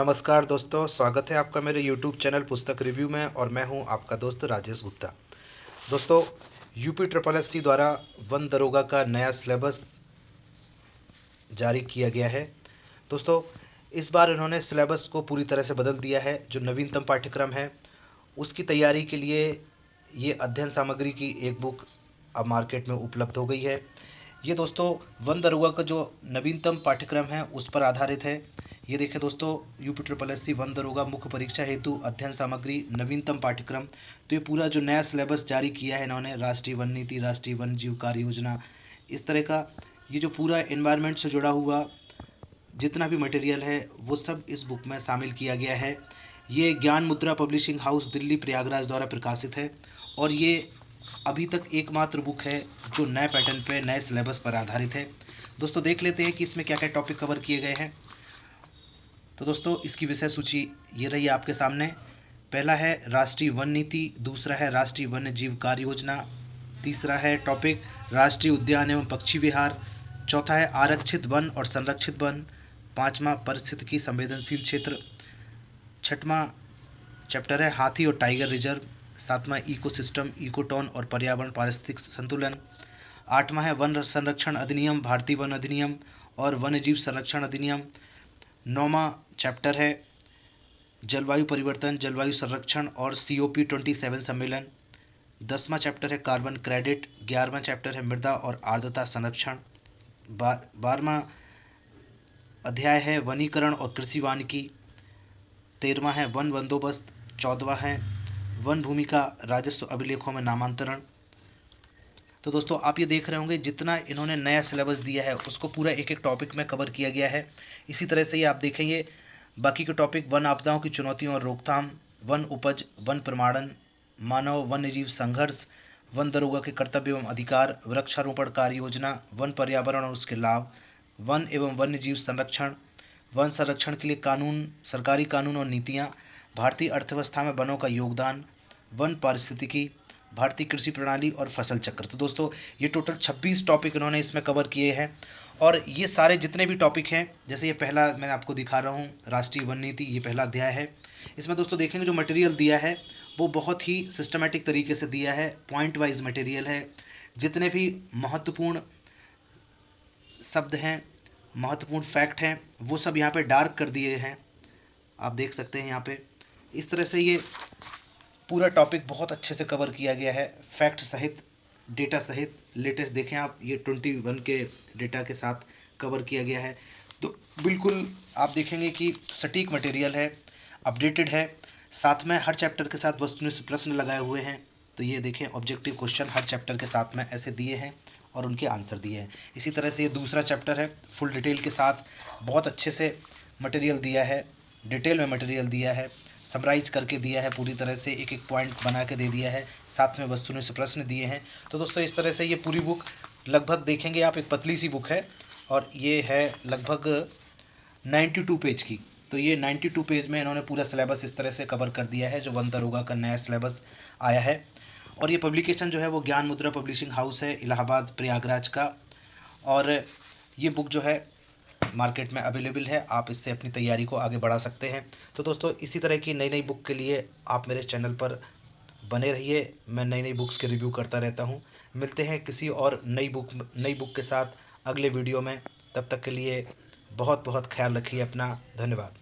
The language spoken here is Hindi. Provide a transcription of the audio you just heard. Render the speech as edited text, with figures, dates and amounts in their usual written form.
नमस्कार दोस्तों, स्वागत है आपका मेरे YouTube चैनल पुस्तक रिव्यू में और मैं हूं आपका दोस्त राजेश गुप्ता। दोस्तों, UPSSC द्वारा वन दरोगा का नया सिलेबस जारी किया गया है। दोस्तों, इस बार इन्होंने सिलेबस को पूरी तरह से बदल दिया है। जो नवीनतम पाठ्यक्रम है उसकी तैयारी के लिए ये अध्ययन सामग्री की एक बुक अब मार्केट में उपलब्ध हो गई है। ये दोस्तों वन दरोगा का जो नवीनतम पाठ्यक्रम है उस पर आधारित है। ये देखें दोस्तों, UPSSC वन दरोगा मुख्य परीक्षा हेतु अध्ययन सामग्री नवीनतम पाठ्यक्रम। तो ये पूरा जो नया सिलेबस जारी किया है इन्होंने, राष्ट्रीय वन नीति, राष्ट्रीय वन्य जीव कार्य योजना, इस तरह का ये जो पूरा एनवायरनमेंट से जुड़ा हुआ जितना भी मटेरियल है वो सब इस बुक में शामिल किया गया है। ये ज्ञान मुद्रा पब्लिशिंग हाउस दिल्ली प्रयागराज द्वारा प्रकाशित है और ये अभी तक एकमात्र बुक है जो नए पैटर्न पे नए सिलेबस पर आधारित है। दोस्तों, देख लेते हैं कि इसमें क्या क्या टॉपिक कवर किए गए हैं। तो दोस्तों, इसकी विषय सूची ये रही आपके सामने। पहला है राष्ट्रीय वन नीति, दूसरा है राष्ट्रीय वन्य जीव कार्य योजना, तीसरा है टॉपिक राष्ट्रीय उद्यान एवं पक्षी विहार, चौथा है आरक्षित वन और संरक्षित वन, पाँचवा पारिस्थितिकी संवेदनशील क्षेत्र, छठवां चैप्टर है हाथी और टाइगर रिजर्व, सातवां इकोसिस्टम, इकोटोन और पर्यावरण पारिस्थितिक संतुलन, आठवां है वन संरक्षण अधिनियम, भारतीय वन अधिनियम और वन्यजीव संरक्षण अधिनियम, नौवां चैप्टर है जलवायु परिवर्तन, जलवायु संरक्षण और COP27 सम्मेलन, 10वां चैप्टर है कार्बन क्रेडिट, 11वां चैप्टर है मृदा और आर्द्रता संरक्षण, 12वां अध्याय है वनीकरण और कृषि वानिकी, 13वां है वन बंदोबस्त, 14वां है वन भूमि का राजस्व अभिलेखों में नामांतरण। तो दोस्तों, आप ये देख रहे होंगे जितना इन्होंने नया सिलेबस दिया है उसको पूरा एक एक टॉपिक में कवर किया गया है। इसी तरह से ये आप देखेंगे बाकी के टॉपिक वन आपदाओं की चुनौतियों और रोकथाम, वन उपज, वन प्रमाणन, मानव वन्यजीव संघर्ष, वन दरोगा के कर्तव्य एवं अधिकार, वृक्षारोपण कार्य योजना, वन पर्यावरण और उसके लाभ, वन एवं वन्यजीव संरक्षण, वन संरक्षण के लिए कानून, सरकारी कानून और नीतियाँ, भारतीय अर्थव्यवस्था में वनों का योगदान, वन पारिस्थितिकी, भारतीय कृषि प्रणाली और फसल चक्र। तो दोस्तों, ये टोटल 26 टॉपिक इन्होंने इसमें कवर किए हैं और ये सारे जितने भी टॉपिक हैं, जैसे ये पहला मैं आपको दिखा रहा हूँ राष्ट्रीय वन नीति, ये पहला अध्याय है। इसमें दोस्तों देखेंगे जो मटेरियल दिया है वो बहुत ही सिस्टमेटिक तरीके से दिया है, पॉइंट वाइज मटेरियल है। जितने भी महत्वपूर्ण शब्द हैं, महत्वपूर्ण फैक्ट हैं, वो सब यहाँ पे डार्क कर दिए हैं, आप देख सकते हैं यहाँ पे। इस तरह से ये पूरा टॉपिक बहुत अच्छे से कवर किया गया है, फैक्ट सहित, डेटा सहित। लेटेस्ट देखें आप, ये 21 के डेटा के साथ कवर किया गया है। तो बिल्कुल आप देखेंगे कि सटीक मटेरियल है, अपडेटेड है। साथ में हर चैप्टर के साथ वस्तुनिष्ठ प्रश्न लगाए हुए हैं। तो ये देखें, ऑब्जेक्टिव क्वेश्चन हर चैप्टर के साथ में ऐसे दिए हैं और उनके आंसर दिए हैं। इसी तरह से ये दूसरा चैप्टर है, फुल डिटेल के साथ बहुत अच्छे से मटेरियल दिया है, डिटेल में मटेरियल दिया है, समराइज करके दिया है, पूरी तरह से एक एक पॉइंट बना के दे दिया है, साथ में वस्तुनिष्ठ प्रश्न दिए हैं। तो दोस्तों, इस तरह से ये पूरी बुक लगभग देखेंगे आप, एक पतली सी बुक है और ये है लगभग 92 पेज की। तो ये 92 पेज में इन्होंने पूरा सिलेबस इस तरह से कवर कर दिया है, जो वन दरोगा का नया सिलेबस आया है। और ये पब्लिकेशन जो है वो ज्ञान मुद्रा पब्लिशिंग हाउस है, इलाहाबाद प्रयागराज का। और ये बुक जो है मार्केट में अवेलेबल है, आप इससे अपनी तैयारी को आगे बढ़ा सकते हैं। तो दोस्तों, इसी तरह की नई नई बुक के लिए आप मेरे चैनल पर बने रहिए। मैं नई नई बुक्स के रिव्यू करता रहता हूं। मिलते हैं किसी और नई बुक के साथ अगले वीडियो में। तब तक के लिए बहुत बहुत ख्याल रखिए अपना। धन्यवाद।